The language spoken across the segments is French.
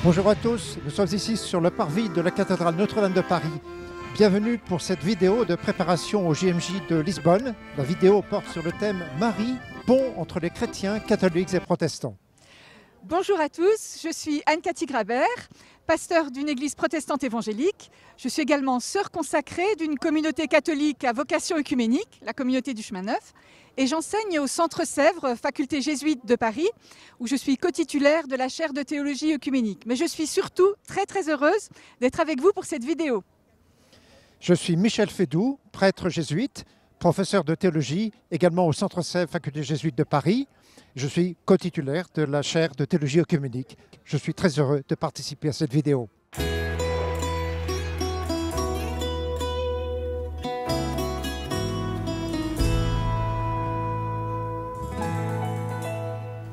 Bonjour à tous, nous sommes ici sur le parvis de la cathédrale Notre-Dame de Paris. Bienvenue pour cette vidéo de préparation au JMJ de Lisbonne. La vidéo porte sur le thème Marie, pont entre les chrétiens, catholiques et protestants. Bonjour à tous, je suis Anne-Cathy Grabert, pasteur d'une église protestante évangélique. Je suis également sœur consacrée d'une communauté catholique à vocation œcuménique, la communauté du Chemin Neuf. Et j'enseigne au Centre Sèvres, faculté jésuite de Paris, où je suis co-titulaire de la chaire de théologie œcuménique. Mais je suis surtout très heureuse d'être avec vous pour cette vidéo. Je suis Michel Fédoux, prêtre jésuite, professeur de théologie, également au Centre Sèvres, faculté jésuite de Paris. Je suis co-titulaire de la chaire de théologie œcuménique. Je suis très heureux de participer à cette vidéo.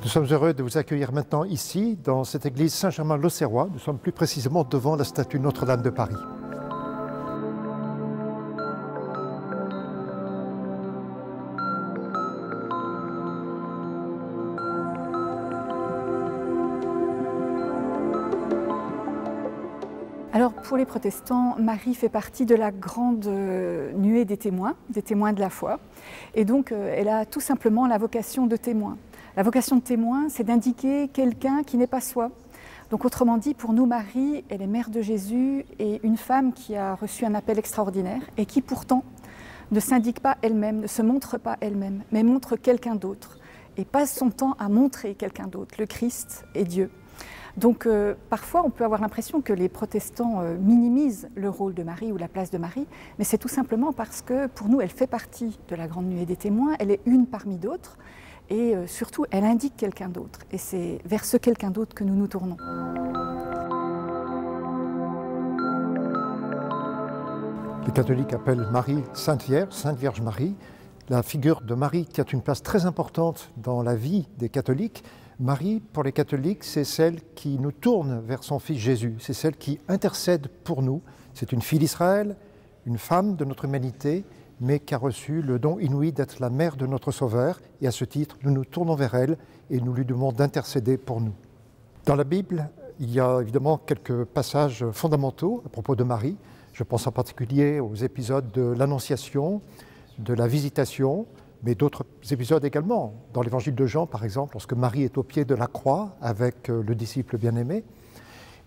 Nous sommes heureux de vous accueillir maintenant ici, dans cette église Saint-Germain-l'Auxerrois. Nous sommes plus précisément devant la statue Notre-Dame de Paris. Alors pour les protestants, Marie fait partie de la grande nuée des témoins de la foi. Et donc elle a tout simplement la vocation de témoin. La vocation de témoin, c'est d'indiquer quelqu'un qui n'est pas soi. Donc autrement dit, pour nous, Marie, elle est mère de Jésus et une femme qui a reçu un appel extraordinaire et qui pourtant ne s'indique pas elle-même, ne se montre pas elle-même, mais montre quelqu'un d'autre et passe son temps à montrer quelqu'un d'autre, le Christ et Dieu. Donc parfois on peut avoir l'impression que les protestants minimisent le rôle de Marie ou la place de Marie, mais c'est tout simplement parce que pour nous elle fait partie de la grande nuée des témoins, elle est une parmi d'autres et surtout elle indique quelqu'un d'autre et c'est vers ce quelqu'un d'autre que nous nous tournons. Les catholiques appellent Marie Sainte Vierge Marie. La figure de Marie qui a une place très importante dans la vie des catholiques. Marie, pour les catholiques, c'est celle qui nous tourne vers son Fils Jésus, c'est celle qui intercède pour nous. C'est une fille d'Israël, une femme de notre humanité, mais qui a reçu le don inouï d'être la mère de notre Sauveur. Et à ce titre, nous nous tournons vers elle et nous lui demandons d'intercéder pour nous. Dans la Bible, il y a évidemment quelques passages fondamentaux à propos de Marie. Je pense en particulier aux épisodes de l'Annonciation, de la Visitation, mais d'autres épisodes également. Dans l'évangile de Jean, par exemple, lorsque Marie est au pied de la croix avec le disciple bien-aimé.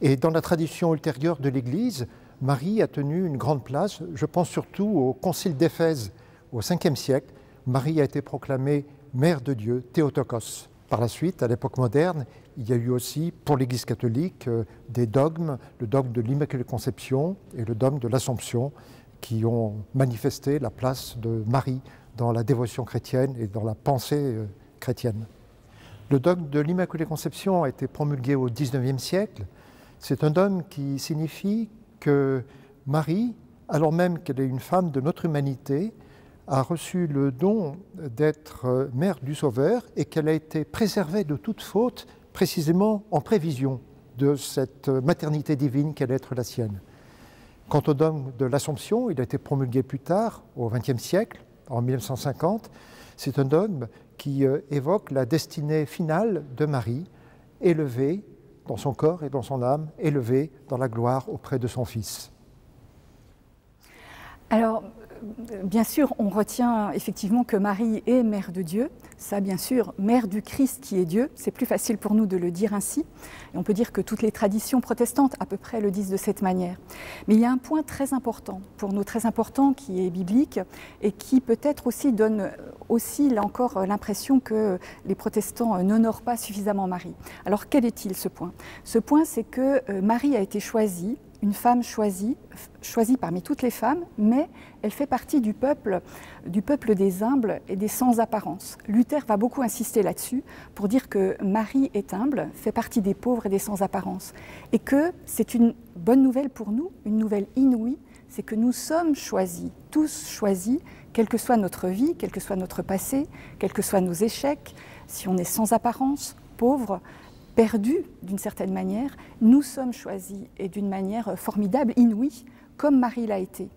Et dans la tradition ultérieure de l'Église, Marie a tenu une grande place. Je pense surtout au Concile d'Éphèse au 5e siècle. Marie a été proclamée Mère de Dieu, Théotokos. Par la suite, à l'époque moderne, il y a eu aussi, pour l'Église catholique, des dogmes, le dogme de l'Immaculée Conception et le dogme de l'Assomption, qui ont manifesté la place de Marie dans la dévotion chrétienne et dans la pensée chrétienne. Le dogme de l'Immaculée Conception a été promulgué au XIXe siècle. C'est un dogme qui signifie que Marie, alors même qu'elle est une femme de notre humanité, a reçu le don d'être mère du Sauveur et qu'elle a été préservée de toute faute, précisément en prévision de cette maternité divine qu'allait être la sienne. Quant au dogme de l'Assomption, il a été promulgué plus tard, au XXe siècle, en 1950, c'est un dogme qui évoque la destinée finale de Marie, élevée dans son corps et dans son âme, élevée dans la gloire auprès de son Fils. Alors, bien sûr, on retient effectivement que Marie est mère de Dieu. Ça, bien sûr, mère du Christ qui est Dieu. C'est plus facile pour nous de le dire ainsi. Et on peut dire que toutes les traditions protestantes, à peu près, le disent de cette manière. Mais il y a un point très important, pour nous très important, qui est biblique et qui peut-être aussi donne aussi, là encore, l'impression que les protestants n'honorent pas suffisamment Marie. Alors, quel est-il ce point? Ce point, c'est que Marie a été choisie, une femme choisie parmi toutes les femmes, mais elle fait partie du peuple des humbles et des sans apparence. Luther va beaucoup insister là-dessus pour dire que Marie est humble, fait partie des pauvres et des sans apparence. Et que c'est une bonne nouvelle pour nous, une nouvelle inouïe, c'est que nous sommes choisis, tous choisis, quelle que soit notre vie, quel que soit notre passé, quels que soient nos échecs, si on est sans apparence, pauvre, perdu d'une certaine manière, nous sommes choisis et d'une manière formidable, inouïe, comme Marie l'a été.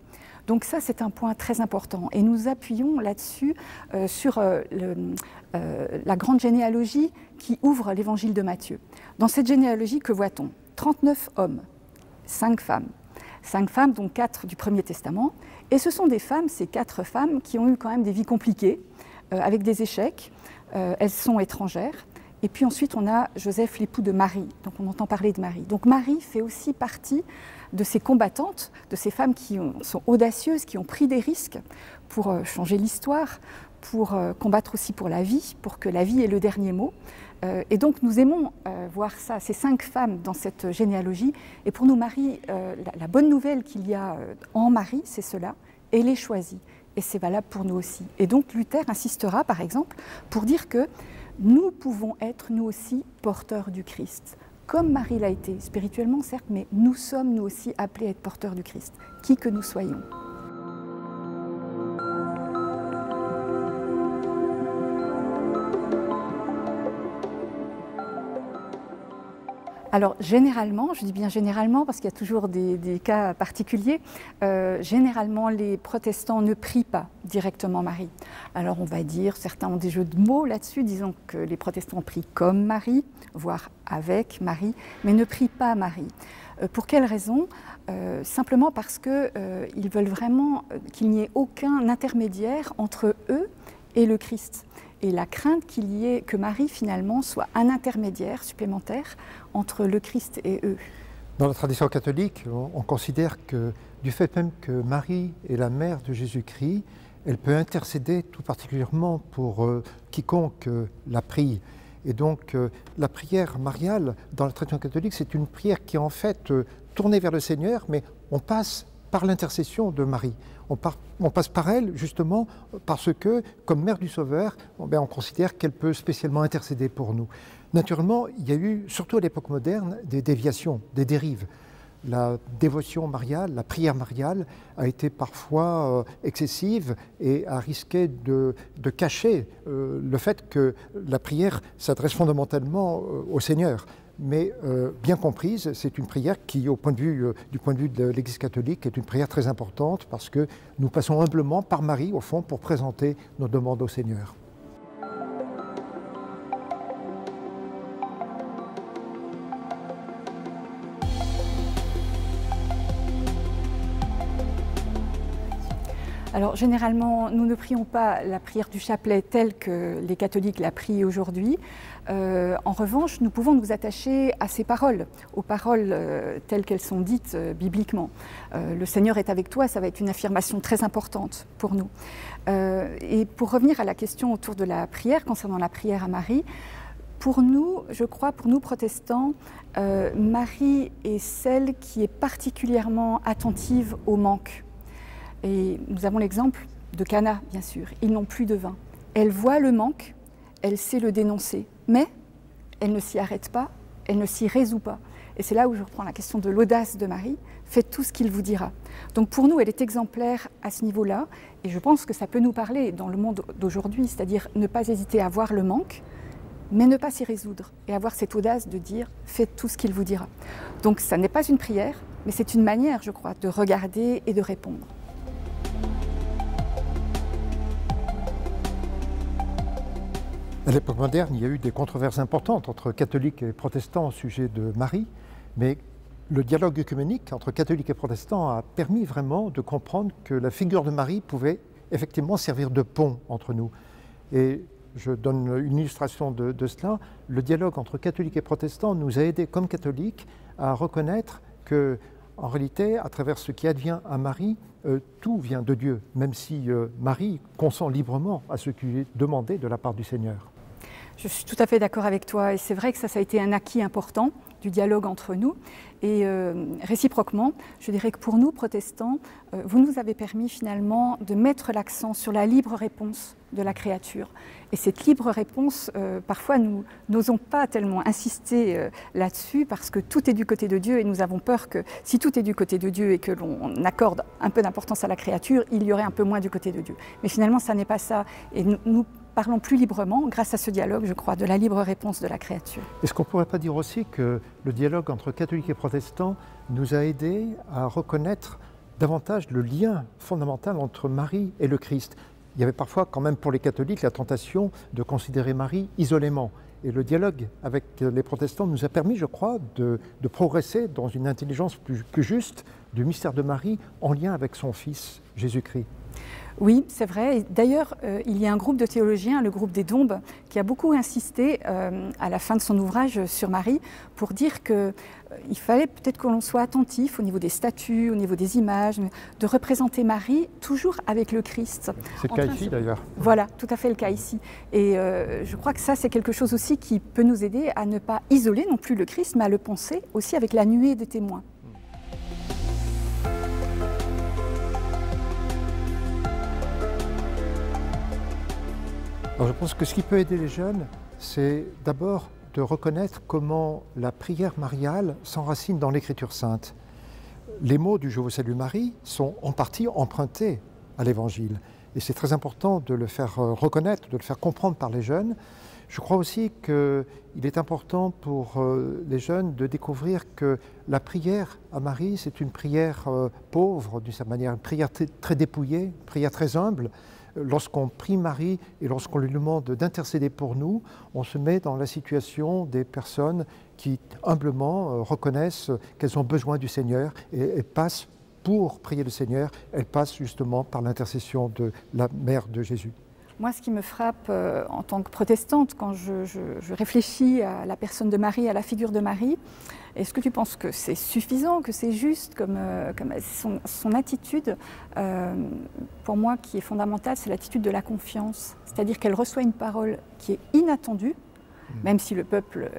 Donc ça, c'est un point très important. Et nous appuyons là-dessus sur la grande généalogie qui ouvre l'évangile de Matthieu. Dans cette généalogie, que voit-on ? 39 hommes, 5 femmes. 5 femmes, dont 4 du Premier Testament. Et ce sont des femmes, ces 4 femmes, qui ont eu quand même des vies compliquées, avec des échecs. Elles sont étrangères. Et puis ensuite, on a Joseph, l'époux de Marie. Donc on entend parler de Marie. Donc Marie fait aussi partie de ces combattantes, de ces femmes qui sont audacieuses, qui ont pris des risques pour changer l'histoire, pour combattre aussi pour la vie, pour que la vie ait le dernier mot. Et donc nous aimons voir ça, ces 5 femmes dans cette généalogie. Et pour nous, Marie, la bonne nouvelle qu'il y a en Marie, c'est cela, elle est choisie. Et c'est valable pour nous aussi. Et donc Luther insistera, par exemple, pour dire que nous pouvons être, nous aussi, porteurs du Christ. Comme Marie l'a été, spirituellement certes, mais nous sommes, nous aussi, appelés à être porteurs du Christ, qui que nous soyons. Alors généralement, je dis bien généralement parce qu'il y a toujours des cas particuliers, généralement les protestants ne prient pas directement Marie. Alors on va dire, certains ont des jeux de mots là-dessus, disons que les protestants prient comme Marie, voire avec Marie, mais ne prient pas Marie. Pour quelle raison? Simplement parce qu'ils veulent vraiment qu'il n'y ait aucun intermédiaire entre eux et le Christ. Et la crainte qu'il y ait que Marie finalement soit un intermédiaire supplémentaire entre le Christ et eux. Dans la tradition catholique, on considère que du fait même que Marie est la mère de Jésus-Christ, elle peut intercéder tout particulièrement pour quiconque la prie. Et donc la prière mariale dans la tradition catholique, c'est une prière qui est en fait tournée vers le Seigneur, mais on passe par l'intercession de Marie. On passe par elle justement parce que, comme mère du Sauveur, on considère qu'elle peut spécialement intercéder pour nous. Naturellement, il y a eu, surtout à l'époque moderne, des déviations, des dérives. La dévotion mariale, la prière mariale a été parfois excessive et a risqué de cacher le fait que la prière s'adresse fondamentalement au Seigneur. Mais bien comprise, c'est une prière qui, du point de vue de l'Église catholique, est une prière très importante parce que nous passons humblement par Marie, au fond, pour présenter nos demandes au Seigneur. Alors généralement, nous ne prions pas la prière du chapelet telle que les catholiques la prient aujourd'hui. En revanche, nous pouvons nous attacher à ces paroles, aux paroles telles qu'elles sont dites bibliquement. Le Seigneur est avec toi, ça va être une affirmation très importante pour nous. Et pour revenir à la question autour de la prière, concernant la prière à Marie, pour nous, je crois, pour nous protestants, Marie est celle qui est particulièrement attentive au manque. Et nous avons l'exemple de Cana, bien sûr. Ils n'ont plus de vin. Elle voit le manque, elle sait le dénoncer, mais elle ne s'y arrête pas, elle ne s'y résout pas. Et c'est là où je reprends la question de l'audace de Marie. Faites tout ce qu'il vous dira. Donc pour nous, elle est exemplaire à ce niveau-là. Et je pense que ça peut nous parler dans le monde d'aujourd'hui, c'est-à-dire ne pas hésiter à voir le manque, mais ne pas s'y résoudre. Et avoir cette audace de dire « faites tout ce qu'il vous dira ». Donc ça n'est pas une prière, mais c'est une manière, je crois, de regarder et de répondre. À l'époque moderne, il y a eu des controverses importantes entre catholiques et protestants au sujet de Marie, mais le dialogue œcuménique entre catholiques et protestants a permis vraiment de comprendre que la figure de Marie pouvait effectivement servir de pont entre nous. Et je donne une illustration de cela. Le dialogue entre catholiques et protestants nous a aidés comme catholiques à reconnaître que, en réalité, à travers ce qui advient à Marie, tout vient de Dieu, même si Marie consent librement à ce qui lui est demandé de la part du Seigneur. Je suis tout à fait d'accord avec toi et c'est vrai que ça a été un acquis important du dialogue entre nous et réciproquement, je dirais que pour nous protestants, vous nous avez permis finalement de mettre l'accent sur la libre réponse de la créature. Et cette libre réponse, parfois nous n'osons pas tellement insister là-dessus parce que tout est du côté de Dieu et nous avons peur que si tout est du côté de Dieu et que l'on accorde un peu d'importance à la créature, il y aurait un peu moins du côté de Dieu. Mais finalement, ça n'est pas ça et nous parlons plus librement, grâce à ce dialogue, je crois, de la libre réponse de la créature. Est-ce qu'on ne pourrait pas dire aussi que le dialogue entre catholiques et protestants nous a aidés à reconnaître davantage le lien fondamental entre Marie et le Christ? Il y avait parfois, quand même, pour les catholiques, la tentation de considérer Marie isolément. Et le dialogue avec les protestants nous a permis, je crois, de progresser dans une intelligence plus juste du mystère de Marie en lien avec son Fils, Jésus-Christ. Oui, c'est vrai. D'ailleurs, il y a un groupe de théologiens, le groupe des Dombes, qui a beaucoup insisté à la fin de son ouvrage sur Marie pour dire qu'il fallait peut-être que l'on soit attentif au niveau des statues, au niveau des images, de représenter Marie toujours avec le Christ. C'est le cas ici d'ailleurs. Voilà, tout à fait le cas ici. Et je crois que ça, c'est quelque chose aussi qui peut nous aider à ne pas isoler non plus le Christ, mais à le penser aussi avec la nuée des témoins. Alors je pense que ce qui peut aider les jeunes, c'est d'abord de reconnaître comment la prière mariale s'enracine dans l'Écriture sainte. Les mots du « Je vous salue Marie » sont en partie empruntés à l'Évangile. Et c'est très important de le faire reconnaître, de le faire comprendre par les jeunes. Je crois aussi qu'il est important pour les jeunes de découvrir que la prière à Marie, c'est une prière pauvre d'une certaine manière, une prière très dépouillée, une prière très humble. Lorsqu'on prie Marie et lorsqu'on lui demande d'intercéder pour nous, on se met dans la situation des personnes qui humblement reconnaissent qu'elles ont besoin du Seigneur et passent pour prier le Seigneur, elles passent justement par l'intercession de la mère de Jésus. Moi, ce qui me frappe en tant que protestante, quand je réfléchis à la personne de Marie, à la figure de Marie, est-ce que tu penses que c'est suffisant, que c'est juste comme son attitude, pour moi, qui est fondamentale, c'est l'attitude de la confiance. C'est-à-dire qu'elle reçoit une parole qui est inattendue, même si le peuple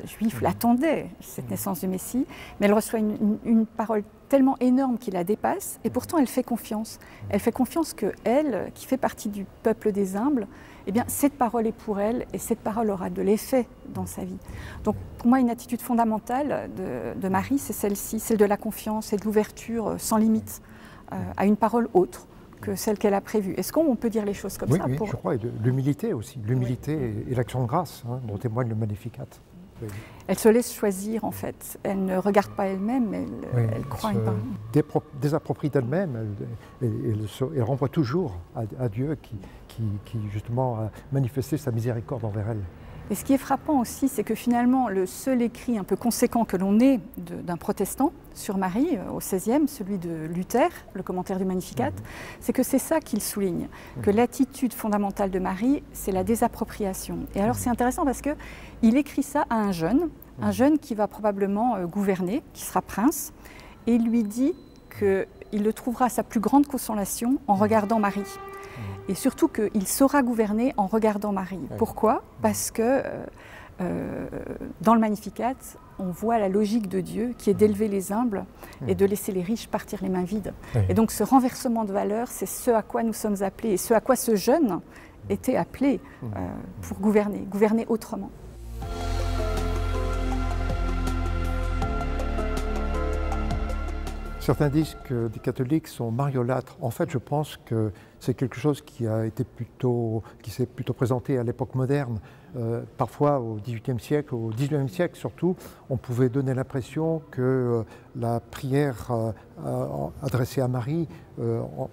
juif l'attendait, cette naissance du Messie, mais elle reçoit une parole tellement énorme qui la dépasse, et pourtant elle fait confiance. Elle fait confiance qu'elle, qui fait partie du peuple des humbles, eh bien, cette parole est pour elle, et cette parole aura de l'effet dans sa vie. Donc pour moi, une attitude fondamentale de Marie, c'est celle-ci, celle de la confiance et de l'ouverture sans limite à une parole autre que celle qu'elle a prévue. Est-ce qu'on peut dire les choses comme ça? Oui, je crois, et de l'humilité aussi, l'humilité et l'action de grâce dont témoigne le Magnificat. Oui. Elle se laisse choisir en fait, elle ne regarde pas elle-même, mais elle croit une parole. Désapproprie d'elle-même, elle renvoie toujours à Dieu qui justement a manifesté sa miséricorde envers elle. Et ce qui est frappant aussi, c'est que finalement, le seul écrit un peu conséquent que l'on ait d'un protestant sur Marie, au XVIe, celui de Luther, le commentaire du Magnificat, c'est que c'est ça qu'il souligne, que l'attitude fondamentale de Marie, c'est la désappropriation. Et alors c'est intéressant parce qu'il écrit ça à un jeune qui va probablement gouverner, qui sera prince, et il lui dit qu'il le trouvera sa plus grande consolation en regardant Marie. Et surtout qu'il saura gouverner en regardant Marie. Pourquoi? Parce que dans le Magnificat, on voit la logique de Dieu qui est d'élever les humbles et de laisser les riches partir les mains vides. Et donc ce renversement de valeurs, c'est ce à quoi nous sommes appelés et ce à quoi ce jeune était appelé pour gouverner autrement. Certains disent que les catholiques sont mariolâtres. En fait, je pense que c'est quelque chose qui s'est plutôt présenté à l'époque moderne. Parfois, au XVIIIe siècle, au XIXe siècle surtout, on pouvait donner l'impression que la prière adressée à Marie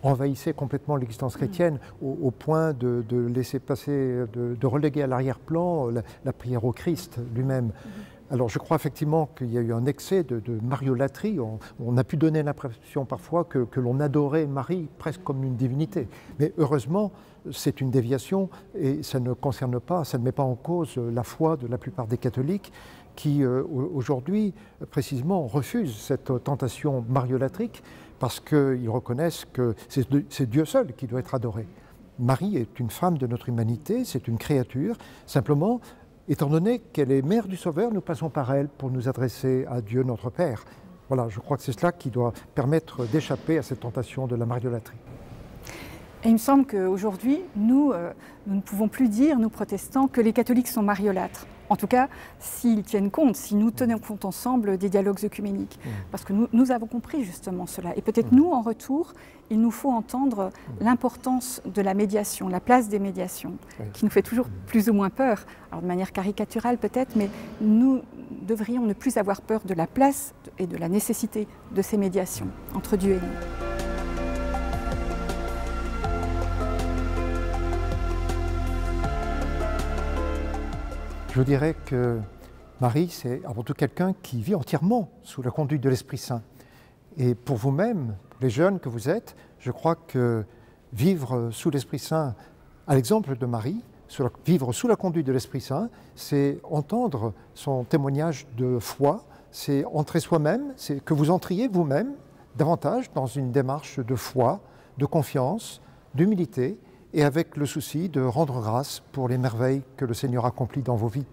envahissait complètement l'existence chrétienne au point de laisser passer, de reléguer à l'arrière-plan la prière au Christ lui-même. Alors je crois effectivement qu'il y a eu un excès de mariolâtrie. On a pu donner l'impression parfois que l'on adorait Marie presque comme une divinité. Mais heureusement, c'est une déviation et ça ne concerne pas, ça ne met pas en cause la foi de la plupart des catholiques qui aujourd'hui précisément refusent cette tentation mariolatrique parce qu'ils reconnaissent que c'est Dieu seul qui doit être adoré. Marie est une femme de notre humanité, c'est une créature, simplement. Étant donné qu'elle est mère du Sauveur, nous passons par elle pour nous adresser à Dieu notre Père. Voilà, je crois que c'est cela qui doit permettre d'échapper à cette tentation de la mariolâtrie. Et il me semble qu'aujourd'hui, nous ne pouvons plus dire, nous protestants, que les catholiques sont mariolâtres. En tout cas, s'ils tiennent compte, si nous tenons compte ensemble des dialogues œcuméniques. Parce que nous avons compris justement cela. Et peut-être nous, en retour, il nous faut entendre l'importance de la médiation, la place des médiations, qui nous fait toujours plus ou moins peur. Alors de manière caricaturale peut-être, mais nous devrions ne plus avoir peur de la place et de la nécessité de ces médiations entre Dieu et nous. Je Je dirais que Marie, c'est avant tout quelqu'un qui vit entièrement sous la conduite de l'Esprit Saint. Et pour vous-même, les jeunes que vous êtes, je crois que vivre sous l'Esprit Saint, à l'exemple de Marie, vivre sous la conduite de l'Esprit Saint, c'est entendre son témoignage de foi, c'est entrer soi-même, c'est que vous entriez vous-même davantage dans une démarche de foi, de confiance, d'humilité, et avec le souci de rendre grâce pour les merveilles que le Seigneur accomplit dans vos vies.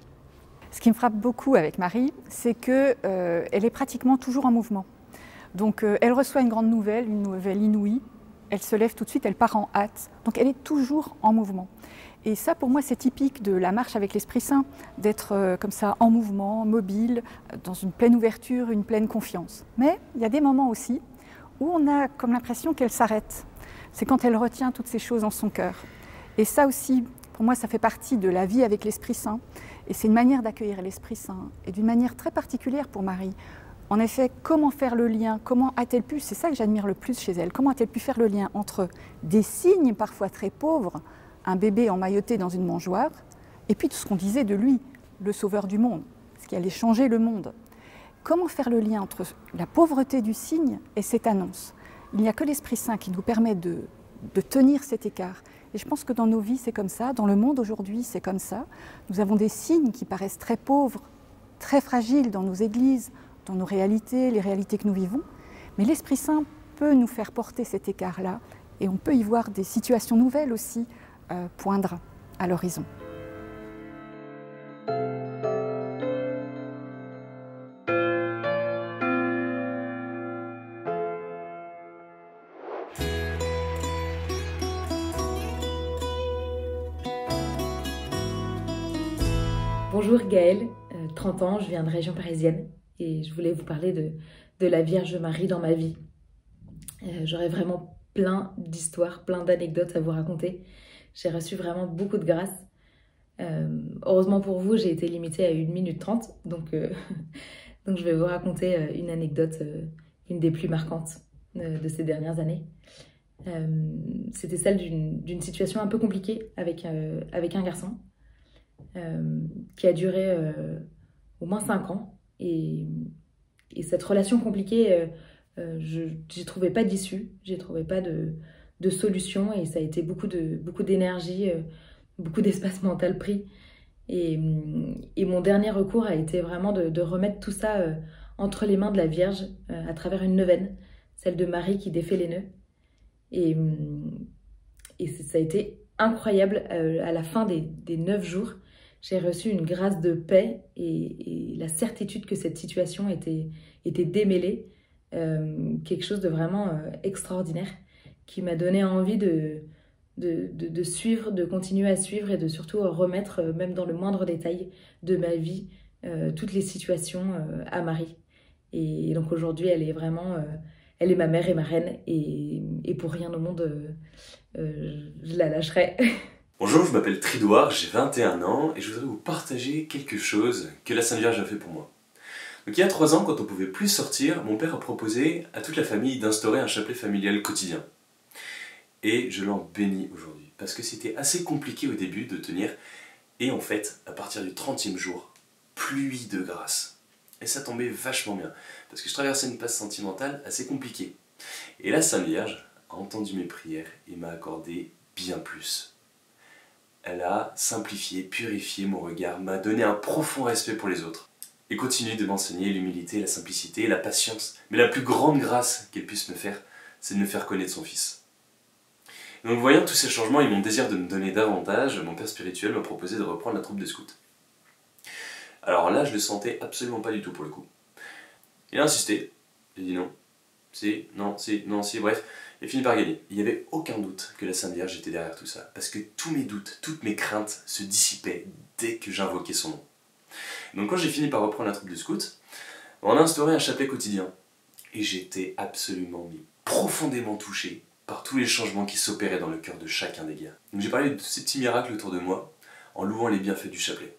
Ce qui me frappe beaucoup avec Marie, c'est qu'elle est pratiquement toujours en mouvement. Donc elle reçoit une nouvelle inouïe, elle se lève tout de suite, elle part en hâte. Donc elle est toujours en mouvement. Et ça, pour moi, c'est typique de la marche avec l'Esprit Saint, d'être comme ça en mouvement, mobile, dans une pleine ouverture, une pleine confiance. Mais il y a des moments aussi où on a comme l'impression qu'elle s'arrête. C'est quand elle retient toutes ces choses en son cœur. Et ça aussi, pour moi, ça fait partie de la vie avec l'Esprit Saint. Et c'est une manière d'accueillir l'Esprit Saint, et d'une manière très particulière pour Marie. En effet, comment faire le lien? Comment a-t-elle pu, c'est ça que j'admire le plus chez elle, comment a-t-elle pu faire le lien entre des signes parfois très pauvres, un bébé emmailloté dans une mangeoire, et puis tout ce qu'on disait de lui, le sauveur du monde, ce qui allait changer le monde. Comment faire le lien entre la pauvreté du signe et cette annonce? Il n'y a que l'Esprit Saint qui nous permet de tenir cet écart. Et je pense que dans nos vies, c'est comme ça, dans le monde aujourd'hui, c'est comme ça. Nous avons des signes qui paraissent très pauvres, très fragiles dans nos églises, dans nos réalités, les réalités que nous vivons. Mais l'Esprit Saint peut nous faire porter cet écart-là, et on peut y voir des situations nouvelles aussi poindre à l'horizon. Bonjour Gaëlle, 30 ans, je viens de région parisienne et je voulais vous parler de la Vierge Marie dans ma vie. J'aurais vraiment plein d'histoires, plein d'anecdotes à vous raconter. J'ai reçu vraiment beaucoup de grâce. Heureusement pour vous, j'ai été limitée à 1 minute 30, donc je vais vous raconter une anecdote, une des plus marquantes de ces dernières années. C'était celle d'une situation un peu compliquée avec un garçon. Qui a duré au moins 5 ans. Et cette relation compliquée, j'y trouvais pas d'issue, j'y trouvais pas de solution, et ça a été beaucoup d'énergie, beaucoup d'espace mental pris. Et mon dernier recours a été vraiment de remettre tout ça entre les mains de la Vierge à travers une neuvaine, celle de Marie qui défait les nœuds. Et ça a été incroyable. À la fin des 9 jours, j'ai reçu une grâce de paix et la certitude que cette situation était démêlée, quelque chose de vraiment extraordinaire, qui m'a donné envie de suivre, de continuer à suivre, et de surtout remettre, même dans le moindre détail de ma vie, toutes les situations à Marie. Et donc aujourd'hui, elle est vraiment, elle est ma mère et ma reine, et pour rien au monde, je la lâcherai. Bonjour, je m'appelle Tridouard, j'ai 21 ans et je voudrais vous partager quelque chose que la Sainte Vierge a fait pour moi. Donc il y a 3 ans, quand on ne pouvait plus sortir, mon père a proposé à toute la famille d'instaurer un chapelet familial quotidien. Et je l'en bénis aujourd'hui, parce que c'était assez compliqué au début de tenir, et en fait, à partir du 30e jour, pluie de grâce. Et ça tombait vachement bien, parce que je traversais une passe sentimentale assez compliquée. Et la Sainte Vierge a entendu mes prières et m'a accordé bien plus. Elle a simplifié, purifié mon regard, m'a donné un profond respect pour les autres. Et continue de m'enseigner l'humilité, la simplicité, la patience. Mais la plus grande grâce qu'elle puisse me faire, c'est de me faire connaître son Fils. Et donc voyant tous ces changements et mon désir de me donner davantage, mon père spirituel m'a proposé de reprendre la troupe de scouts. Alors là, je le sentais absolument pas du tout pour le coup. Il a insisté, j'ai dit non, si, non, si, non, si, bref. Et fini par gagner. Il n'y avait aucun doute que la Sainte Vierge était derrière tout ça, parce que tous mes doutes, toutes mes craintes se dissipaient dès que j'invoquais son nom. Donc quand j'ai fini par reprendre la troupe de scouts, on a instauré un chapelet quotidien. Et j'étais absolument, mais profondément touché par tous les changements qui s'opéraient dans le cœur de chacun des gars. Donc j'ai parlé de tous ces petits miracles autour de moi, en louant les bienfaits du chapelet.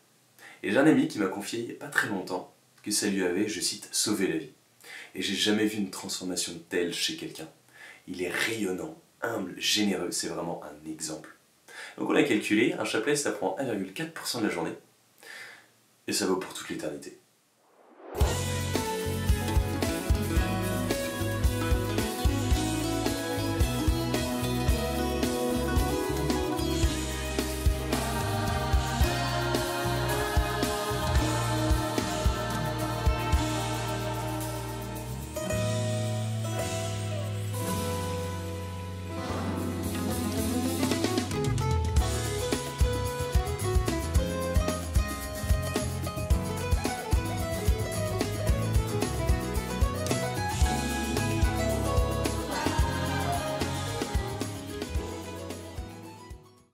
Et j'ai un ami qui m'a confié il n'y a pas très longtemps que ça lui avait, je cite, sauvé la vie. Et j'ai jamais vu une transformation telle chez quelqu'un. Il est rayonnant, humble, généreux, c'est vraiment un exemple. Donc on a calculé, un chapelet ça prend 1,4% de la journée. et ça vaut pour toute l'éternité.